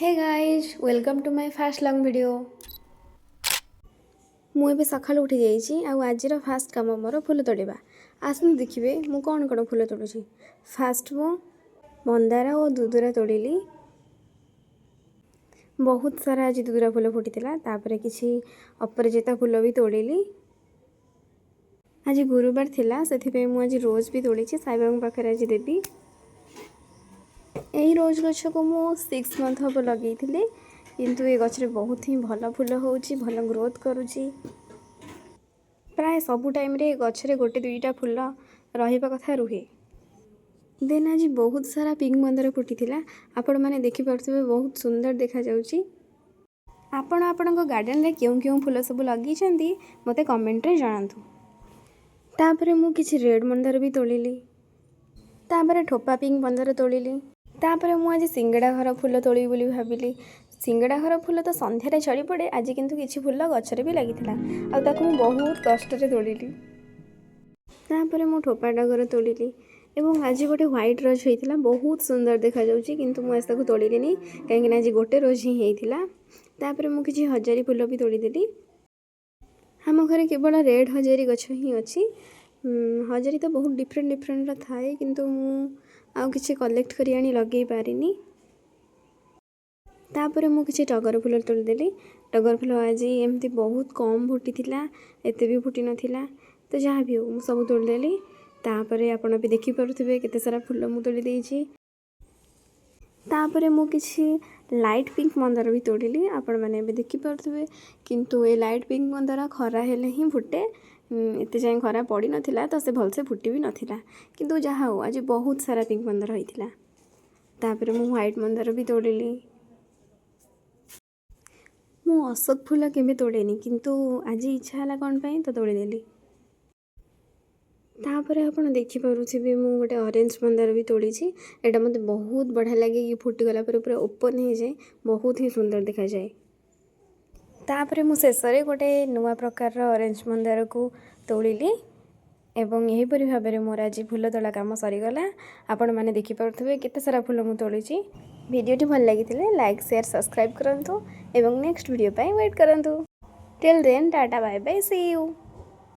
Hey guys welcome to my fast long video. मुझे सका उठी जाइए आज फास्ट कम मोर फुल तोड़ा। आसतु देखिए मु कौन कौन फुल तोड़ुची। फास्ट मु मंदार और दुदुरा तोड़िली। बहुत सारा आज दुदुरा फुल फुटीला। किसी अपराजिता फुल भी तोड़िली। आज गुरुवार थिला से मुझे रोज भी तोड़ी साई बाबा पाखे आज देवी। यही रोज गछ को मु 6 मंथ हम लगे किंतु ये गछ बहुत ही भल फुल हो भल ग्रोथ करुच्ची। प्राय सबु टाइम रे गछरे गोटे दुईटा फुल रहिबा कथा रुहे। देन आज बहुत सारा पिंक मंदार फुटीला। आपण माने देखि पारथबे बहुत सुंदर देखा जाउची। आपण आपणको गार्डन रे क्यों क्यों फुल सब लगी छंती मते कमेंट रे जणांतु। तापरे मु किछि रेड मंदार भी तोड़िली। तापरे ठोपा पिंक मंदार तोड़िली। तापरे मु आज सिंगड़ा घर फुल तोड़ी बोली भाबिली। सिंगड़ा घर फुल तो संध्यारे झड़ी पड़े आज किंतु किछि फुल गछरे भी लागिथिला आ ताकु मु बहुत कष्ट रे तोड़िली। तापरे मु ठोपा डगर तोड़िली एवं आज गोटे व्हाइट रोज होइथिला बहुत सुंदर देखा जाउची किंतु मु एसताकु तोड़िलिनी काहेकि आज गोटे रोज ही हेइथिला। तापरे मु किछि हजारी फुल भी तोड़ी देली। हम घरे केवल रेड हजारी गछ ही अछि। हजारी तो बहुत डिफरेंट डिफरेंट थाए किंतु मु आउ किछि कलेक्ट करी आनी लगे पारिनी। तापरे मु किछि टगर फुल तोड़ी देली। टगर फुल आज एमती बहुत कम फुटी थिला एते भी फुटी नथिला तो जहाँ भी हो मु सब तोड़ी देली। तापरे आपण भी देखि पारुथिबे केते सारा फुल मु तोड़ी देइछि। तापरे मु किछि लाइट पिंक मंदार भी तोड़िली। आपण माने भी देखि पारुथिबे किंतु ए लाइट पिंक मंदार खरा हेले ही फुटे। एते जाय खरा पड़ी नथिला तो से भलसे फुटी भी नथिला किंतु जहाँ हो आज बहुत सारा पिंक मंदार होइथिला। तापरे मु व्हाइट मंदार भी तोड़िली। मु अशोक फूल केबे तोड़ेनी किंतु आज इच्छा हला कोन पई तो तोड़ी देली। तापरे आपण देखि पारुथिबे मु गोटे ऑरेंज मंदार भी तोड़ीछि। एटा मते बहुत बढ़िया लागे। ये फुटी गला पर पूरा ओपन हो जाए बहुत ही सुंदर देखा जाए। तापरे मु शेषरे गोटे नुआ प्रकार ऑरेंज मंदार को तोड़िली एवं यही परि भाबरे मोर आज फूल तोला काम सरीगला। आपण माने देखि पारुथिबे केते सारा फूल मु तोड़ीछि। वीडियोटी भल लागिथिले लाइक शेयर सब्सक्राइब करंतु एवं नेक्स्ट वीडियो पाई वेट करंतु। Till then tata bye bye see you.